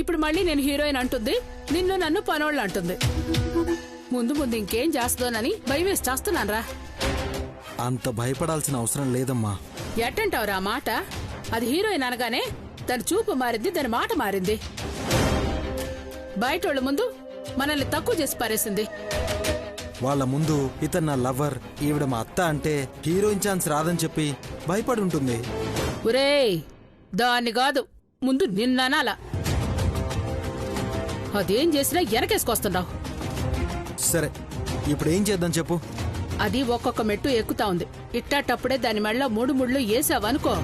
ఇప్పుడు మళ్ళీ నేను హీరోయిన్ అంటుంది, నిన్ను నన్ను పనోళ్ళు అంటుంది. ముందు ముందు ఇంకేం చేస్తుందోనని భయం వేసి చేస్తున్నానరా. అంత భయపడాల్సిన అవసరం లేదమ్మా. ఎట్టంటావురా మాట? అది హీరోయిన్ అనగానే దాని చూపు మారింది, దాని మాట మారింది. బయటోళ్ళ ముందు మనల్ని తక్కువ చేసి పారేసింది. వాళ్ళ ముందు ఇతను నా లవర్, ఈవిడ మా అత్త అంటే హీరోయిన్ ఛాన్స్ రాదని చెప్పి భయపడి ఉంటుంది. ఒరేయ్, దాన్ని కాదు, ముందు నిన్ననాలా. అదేం చేసినా వెనకేసుకొస్తున్నావు. సరే, ఇప్పుడు ఏం చేద్దాం చెప్పు. అది ఒక్కొక్క మెట్టు ఎక్కుతా ఉంది. ఇట్టాటప్పుడే దాని మెళ్ళ 3 ముళ్ళు వేసావనుకో,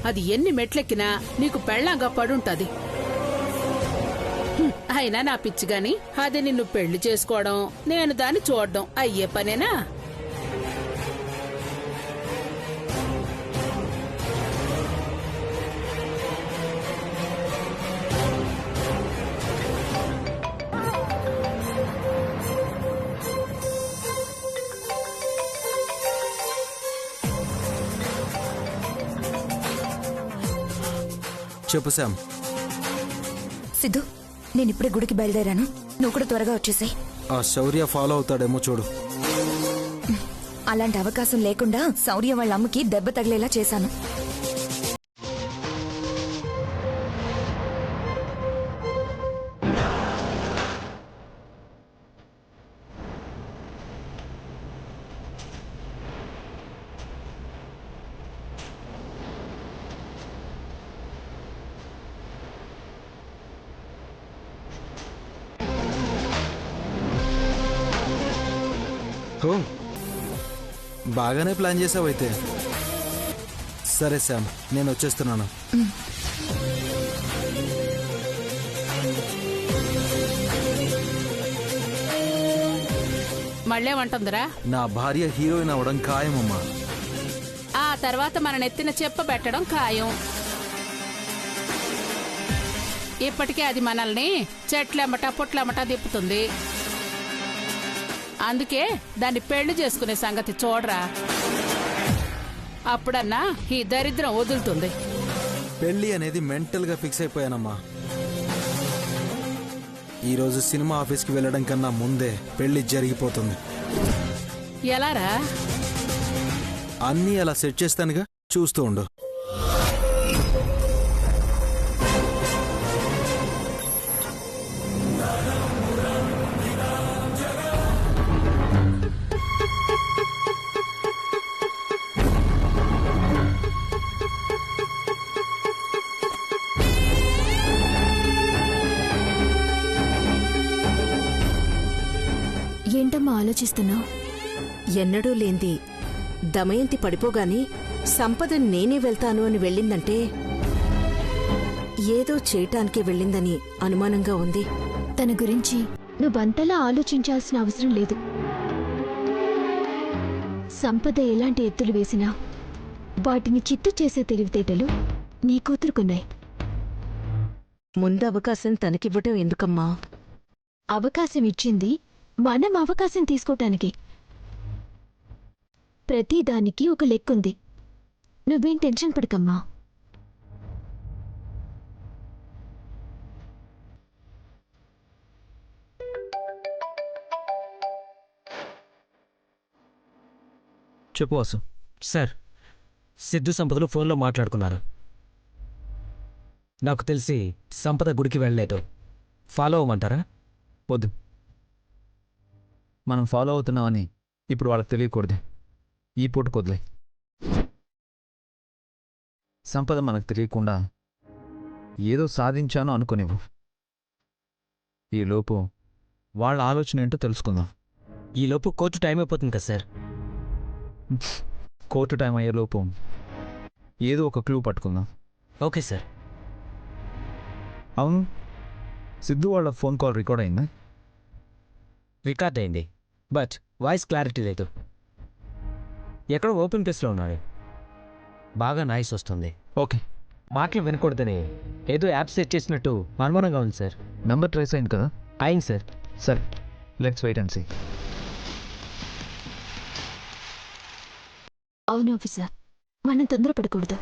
అది ఎన్ని మెట్లెక్కినా నీకు పెళ్ళంగా పడుంటది. అయినా నా పిచ్చి గాని అది నిన్ను పెళ్లి చేసుకోవడం, నేను దాన్ని చూడడం అయ్యే పనేనా? చెప్పు శామ్. సిద్ధు, నేనిప్పుడే గుడికి బయలుదేరాను, నువ్వు కూడా త్వరగా వచ్చేసాయి. ఆ శౌర్య ఫాలో అవుతాడేమో చూడు. అలాంటి అవకాశం లేకుండా శౌర్య వాళ్ళ అమ్మకి దెబ్బ తగిలేలా చేశాను. ఓ, బాగానే ప్లాన్ చేసావైతే. సరే శామ్, నేను వచ్చేస్తున్నాను. మళ్ళేమంటుందిరా? నా భార్య హీరోయిన్ అవడం ఖాయమమ్మా. ఆ తర్వాత మన నెత్తిన చెప్ప పెట్టడం ఖాయం. ఇప్పటికే అది మనల్ని చెట్లెమ్మట పుట్లెమ్మట తిప్పుతుంది. అందుకే దాన్ని పెళ్లి చేసుకునే సంగతి చూడరా. అప్పుడన్నా ఈ దరిద్రం వదులుతుంది. పెళ్లి అనేది మెంటల్ గా ఫిక్స్ అయిపోయానమ్మా. ఈరోజు సినిమా ఆఫీస్కి వెళ్ళడం కన్నా ముందే పెళ్లి జరిగిపోతుంది. ఎలారా? అన్నీ అలా సెట్ చేస్తానుగా, చూస్తూ ఉండు. ఏంటమ్మా ఆలోచిస్తున్నావు? ఎన్నడూ లేంది దమయంతి పడిపోగాని సంపద నేనే వెళ్తాను అని వెళ్ళిందంటే ఏదో చేయటానికి వెళ్ళిందని అనుమానంగా ఉంది. తన గురించి నువ్వంతలా ఆలోచించాల్సిన అవసరం లేదు. సంపద ఎలాంటి ఎత్తులు వేసినా వాటిని చిత్తు చేసే తెలివితేటలు నీ కూతురుకున్నాయి. ముందు అవకాశం తనకివ్వటం ఎందుకమ్మా? అవకాశం ఇచ్చింది మనం అవకాశం తీసుకోటానికి. ప్రతిదానికి ఒక లెక్కుంది. నువ్వేం టెన్షన్ పడకమ్మా. చెప్పు వాసు. సార్, సిద్ధు సంపదలు ఫోన్లో మాట్లాడుకున్నారు. నాకు తెలిసి సంపద గుడికి వెళ్ళలేదు. ఫాలో అవ్వమంటారా? వద్దు, మనం ఫాలో అవుతున్నామని ఇప్పుడు వాళ్ళకి తెలియకూడదు. ఈ పూటకు వదిలే. సంపద మనకు తెలియకుండా ఏదో సాధించానో అనుకునేవు. ఈలోపు వాళ్ళ ఆలోచన ఏంటో తెలుసుకుందాం. ఈలోపు కోర్టు టైం అయిపోతుంది కదా సార్. కోర్టు టైం అయ్యేలోపు ఏదో ఒక క్లూ పట్టుకుందాం. Okay sir. అవును, సిద్ధు వాళ్ళ ఫోన్ కాల్ రికార్డ్ అయిందా? రికార్డ్ అయింది, బట్ వాయిస్ క్లారిటీ లేదు. ఎక్కడో ఓపెన్ ప్లేస్లో ఉన్నాడు. బాగా నాయిస్ వస్తుంది. ఓకే, మాటలు వినకూడదని ఏదో యాప్ సెట్ చేసినట్టు అనుమానంగా ఉంది సార్. నెంబర్ ట్రేస్ అయింది కదా? అయింది సార్. సరే, లెట్స్ వెయిట్ అండ్ సీ. అవును ఆఫీసర్, మనం తొందరపడకూడదు.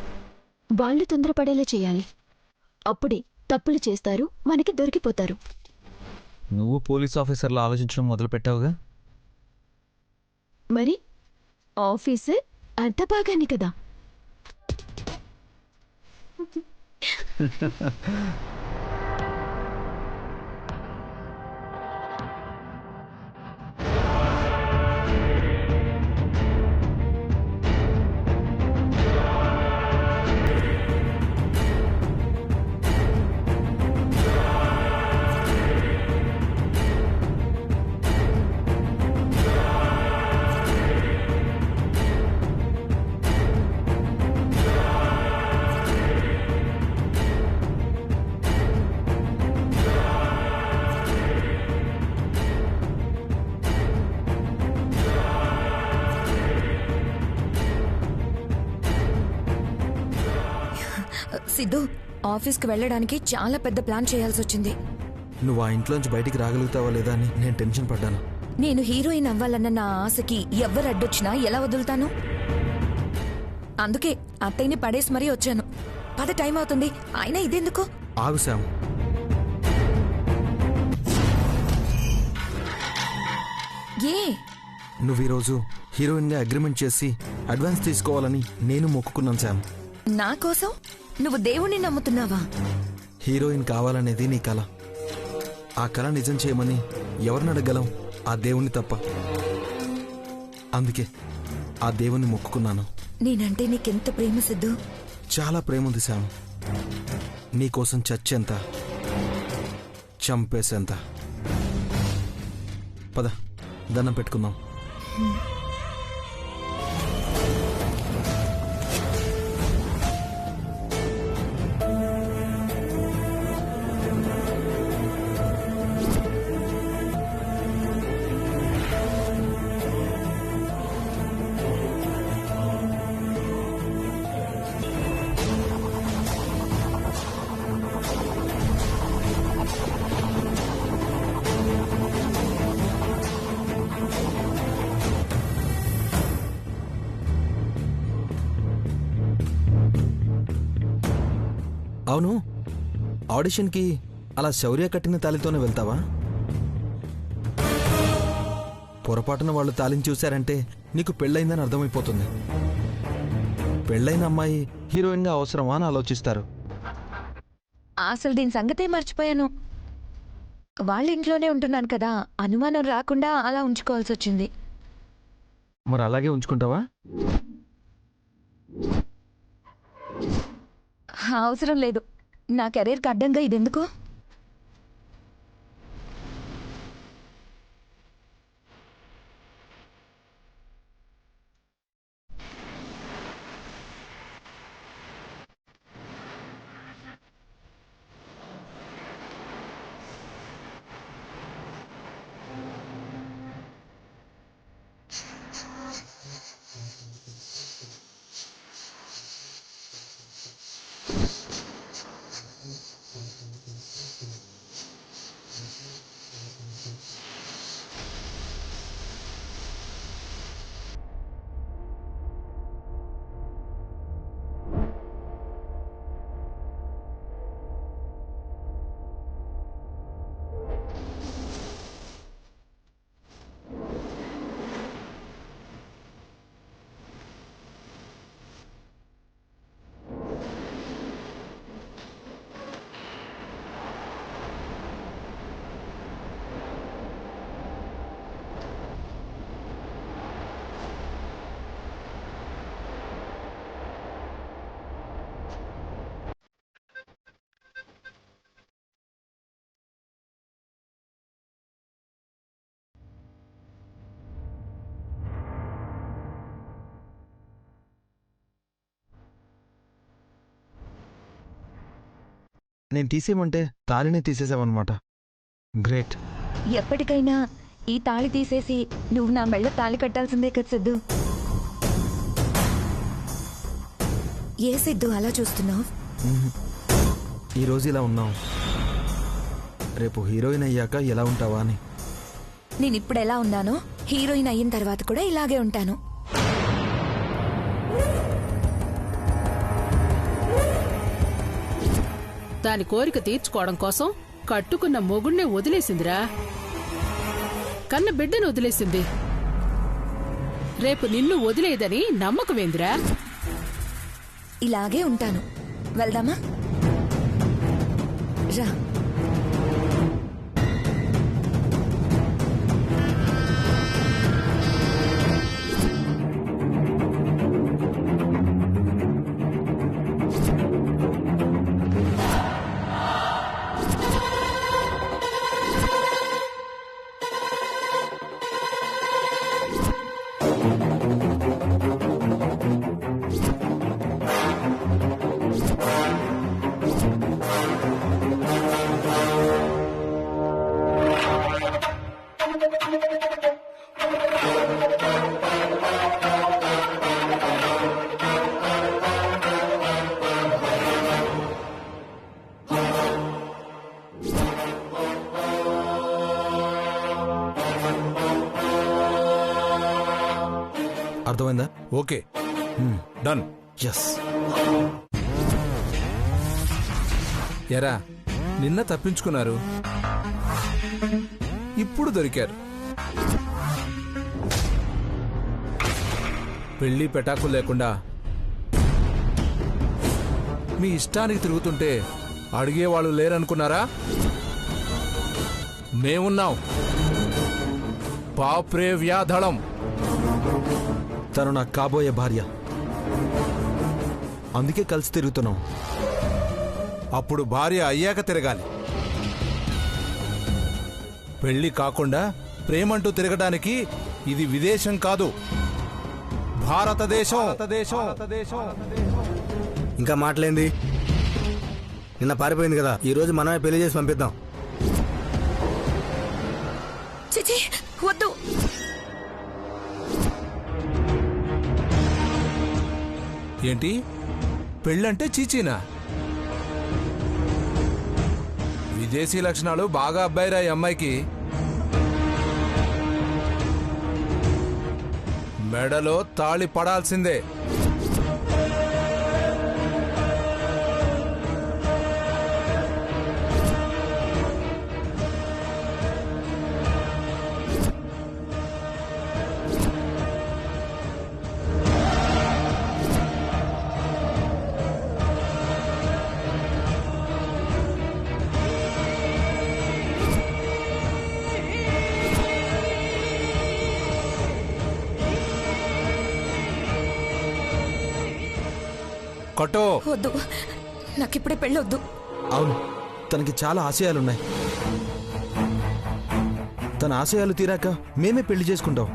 వాళ్ళు తొందరపడేలా చేయాలి. అప్పుడే తప్పులు చేస్తారు, మనకి దొరికిపోతారు. నువ్వు పోలీస్ ఆఫీసర్లో ఆలోచించడం మొదలు పెట్టావుగా. మరి ఆఫీసర్ అంత బాగానే కదా. సిద్ధు, ఆఫీస్కి వెళ్ళడానికి చాలా పెద్ద ప్లాన్ చేయాల్సి వచ్చింది. నువ్వు ఆ ఇంట్లోంచి బయటికి రాగలుగుతావా లేదా అని నేను టెన్షన్ పడ్డాను. నేను హీరోయిన్ అవ్వాలన్న నా ఆశకి ఎవ్వరు అడ్డొచ్చినా ఎలా వదులుతాను? అందుకే అత్తయ్యని పడేసి మరీ వచ్చాను. పద, టైం అవుతుంది. అయినా ఇదెందుకు? ఆగు శామ్. ఏ నువ్వు ఈరోజు హీరోయిన్గా అగ్రిమెంట్ చేసి అడ్వాన్స్ తీసుకోవాలని నేను మొక్కుకున్నాను శామ్. నా కోసం నువ్వు దేవుణ్ణి నమ్ముతున్నావా? హీరోయిన్ కావాలనేది నీ కల. ఆ కల నిజం చేయమని ఎవరిని అడగలం? ఆ దేవుణ్ణి తప్ప. అందుకే ఆ దేవుణ్ణి మొక్కుకున్నాను. నేనంటే నీకెంత ప్రేమ సిద్ధు. చాలా ప్రేమ ఉంది శామ్. నీకోసం చచ్చేంత, చంపేసేంత. పద, దండం పెట్టుకుందాం. అవును, ఆడిషన్కి అలా శౌర్య కట్టిన తాలితోనే వెళ్తావా? పొరపాటున వాళ్ళు తాలిని చూశారంటే నీకు పెళ్ళయిందని అర్థమైపోతుంది. పెళ్ళైన అమ్మాయి హీరోయిన్గా అవసరమా అని ఆలోచిస్తారు. అసలు దీని సంగతే మర్చిపోయాను. వాళ్ళ ఇంట్లోనే ఉంటున్నాను కదా, అనుమానం రాకుండా అలా ఉంచుకోవాల్సి వచ్చింది. మరి అలాగే ఉంచుకుంటావా? అవసరం లేదు. నా కెరీర్కి అడ్డంగా ఇదెందుకు? నేను తీసేయమంటే తాలినే తీసేసావన్నమాట. గ్రేట్. ఎప్పటికైనా ఈ తాళి తీసేసి నువ్వు నా మెళ్ళ తాళి కట్టాల్సిందే కదా సిద్ధు. ఏ సిద్ధు అలా చూస్తున్నావు? ఈరోజు ఇలా ఉన్నావు, రేపు హీరోయిన్ అయ్యాక ఎలా ఉంటావా అని. నేను ఇప్పుడు ఎలా ఉన్నానో హీరోయిన్ అయిన తర్వాత కూడా ఇలాగే ఉంటాను. దాని కోరిక తీర్చుకోవడం కోసం కట్టుకున్న మొగుణ్ణే వదిలేసిందిరా. కన్న బిడ్డను వదిలేసింది. రేపు నిన్ను వదిలేదని నమ్మకమేందిరా? ఇలాగే ఉంటాను. వెళ్దామా? రా. అర్థమైందా? Okay, done. ఎస్. ఎరా, నిన్న తప్పించుకున్నారు, ఇప్పుడు దొరికారు. పెళ్లి పెటాకులు లేకుండా మీ ఇష్టానికి తిరుగుతుంటే అడిగేవాళ్ళు లేరనుకున్నారా? మేమున్నాం. పాప్రే వ్యాధళం. తను నాకు కాబోయే భార్య, అందుకే కలిసి తిరుగుతున్నాం. అప్పుడు భార్య అయ్యాక తిరగాలి. పెళ్లి కాకుండా ప్రేమంటూ తిరగడానికి ఇది విదేశం కాదు, భారతదేశం. ఇంకా మాటలేంది? నిన్న పారిపోయింది కదా, ఈ రోజు మనమే పెళ్లి చేసి పంపిద్దాం. చిచి, వద్దు. ఏంటి పెళ్ళంటే చీచీనా? విదేశీ లక్షణాలు బాగా అబ్బాయిరా ఈ అమ్మాయికి. మెడలో తాళి పడాల్సిందే. కొట్టో. వద్దు, నాకిప్పుడే పెళ్ళొద్దు. అవును, తనకి చాలా ఆశయాలున్నాయి. తన ఆశయాలు తీరాక మేమే పెళ్లి చేసుకుంటాం.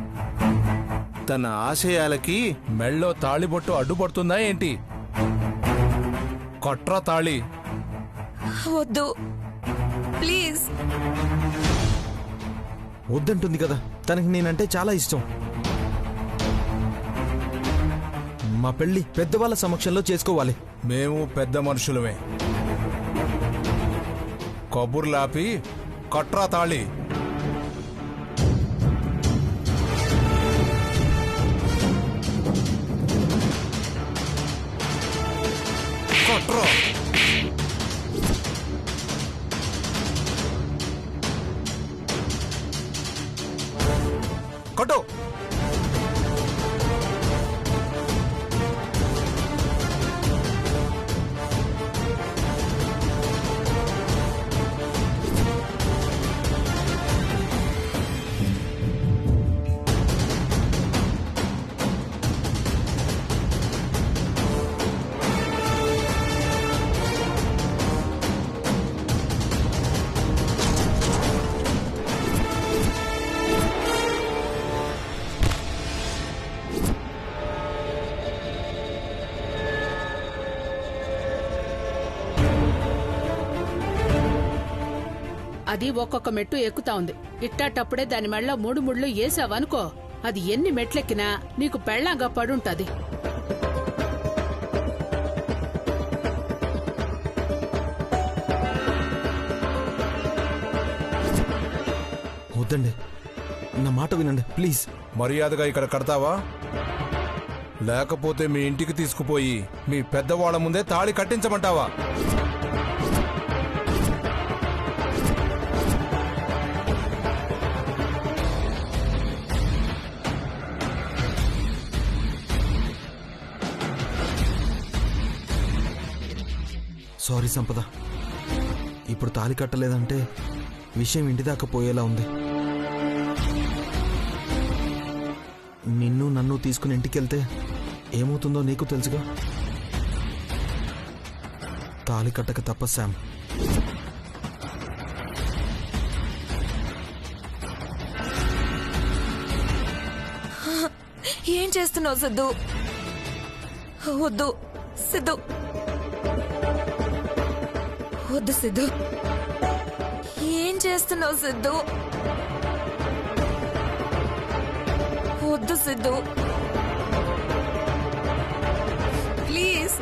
తన ఆశయాలకి మెళ్ళో తాళిబొట్టు అడ్డుపడుతుందా ఏంటి? కొట్రా తాళి. వద్దు ప్లీజ్. వద్దంటుంది కదా, తనకి నేనంటే చాలా ఇష్టం. మా పెళ్లి పెద్దవాళ్ళ సమక్షంలో చేసుకోవాలి. మేము పెద్ద మనుషులమే. కబుర్లాపి కొట్రా తాళి. కొట్రా. కొట్టు. అది ఒక్కొక్క మెట్టు ఎక్కుతా ఉంది. ఇట్టాటప్పుడే దాని మెళ్ళ 3 ముళ్ళు వేసావనుకో, అది ఎన్ని మెట్లెక్కినా నీకు పెళ్ళంగా పడుంటది. వద్దండి, నా మాట వినండి ప్లీజ్. మర్యాదగా ఇక్కడ కడతావా? లేకపోతే మీ ఇంటికి తీసుకుపోయి మీ పెద్దవాళ్ల ముందే తాళి కట్టించమంటావా? సారీ సంపద. ఇప్పుడు తాళి కట్టలేదంటే విషయం ఇంటి దాకా పోయేలా ఉంది. నిన్ను నన్ను తీసుకుని ఇంటికెళ్తే ఏమవుతుందో నీకు తెలుసుగా. తాళి కట్టక తప్ప శామ్. ఏం చేస్తున్నావు సిద్ధు? వద్దు సిద్ధు, వద్దు సిద్ధు. ఏం చేస్తున్నావు సిద్ధు? వద్దు సిద్ధు, ప్లీజ్.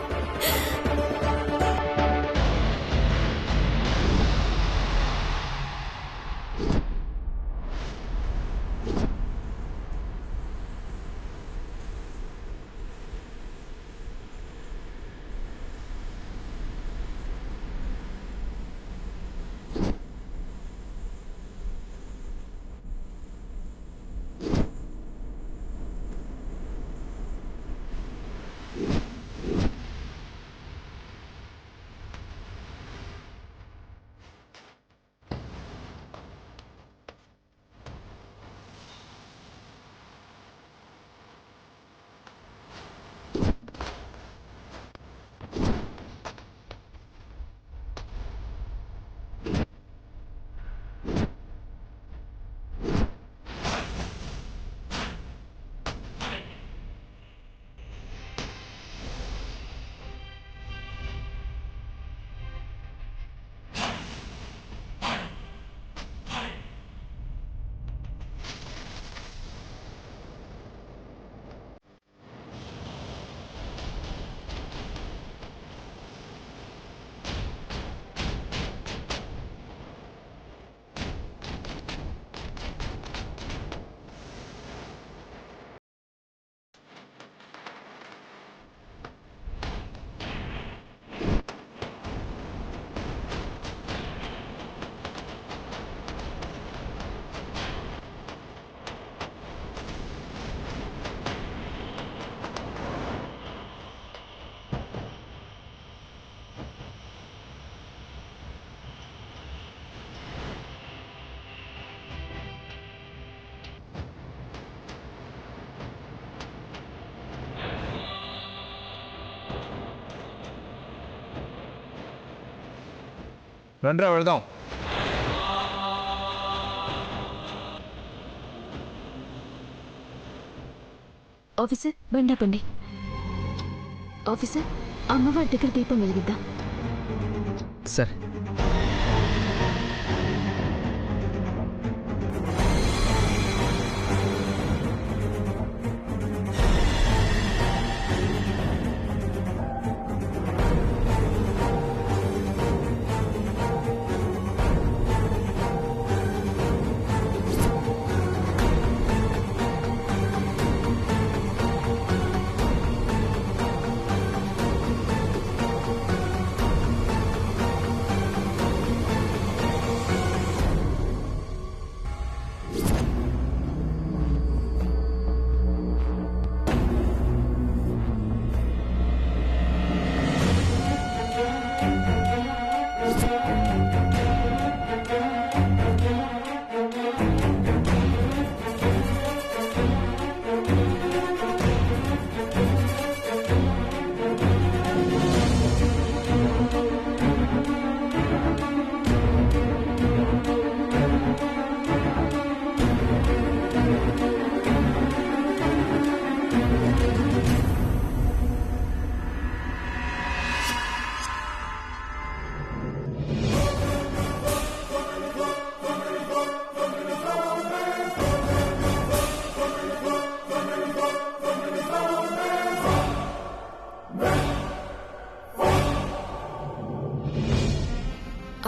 రండ్రా వెళ్దాం. ఆఫీసర్ బండాపండి. ఆఫీసర్, అమ్మవారి దగ్గర దీపం వెలిగిద్దాం. సరే.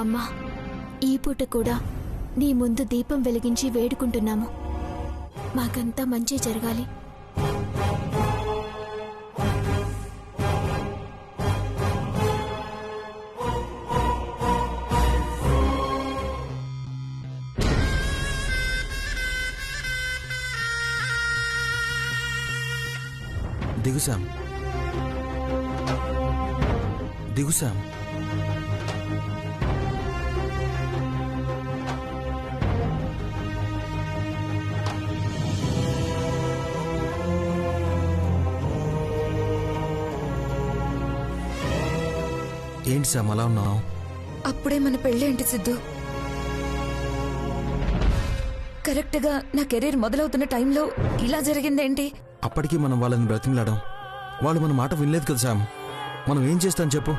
అమ్మా, ఈ పూట కూడా నీ ముందు దీపం వెలిగించి వేడుకుంటున్నాము. మాకంతా మంచి జరగాలి. దిగు శామ్, దిగు శామ్. ఏంటి శామ్ అలా ఉన్నావు? అప్పుడే మన పెళ్ళేంటి సిద్ధు? కరెక్ట్గా నా కెరీర్ మొదలవుతున్న టైంలో ఇలా జరిగిందేంటి? అప్పటికీ మనం వాళ్ళని బ్రతిమలాడాం. వాళ్ళు మన మాట వినలేదు కదా శామ్. మనం ఏం చేస్తాం చెప్పు?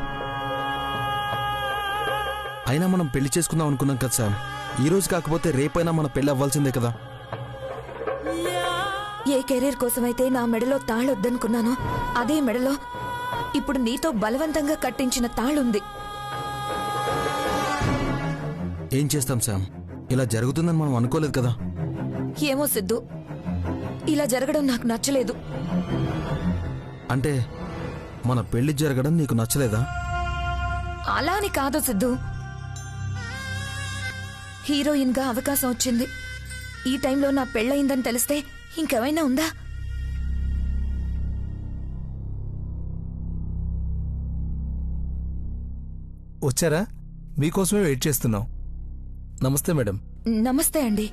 అయినా మనం పెళ్లి చేసుకుందాం అనుకున్నాం కదా శామ్. ఈ రోజు కాకపోతే రేపైనా మన పెళ్లి అవ్వాల్సిందే కదా. ఏ కెరీర్ కోసమైతే నా మెడలో తాళొద్దనుకున్నానో అదే మెడలో ఇప్పుడు నీతో బలవంతంగా కట్టించిన తాళుంది. ఏం చేస్తాం శామ్? ఇలా జరుగుతుందని మనం అనుకోలేదు కదా. ఏమో సిద్ధు, ఇలా జరగడం నాకు నచ్చలేదు. అంటే మన పెళ్లి జరగడం నీకు నచ్చలేదా? అలా అని కాదు సిద్ధు. హీరోయిన్ గా అవకాశం వచ్చింది. ఈ టైంలో నా పెళ్ళయిందని తెలిస్తే ఇంకేమైనా ఉందా? వచ్చారా? మీకోసమే వెయిట్ చేస్తున్నాం. నమస్తే మేడం. నమస్తే అండి.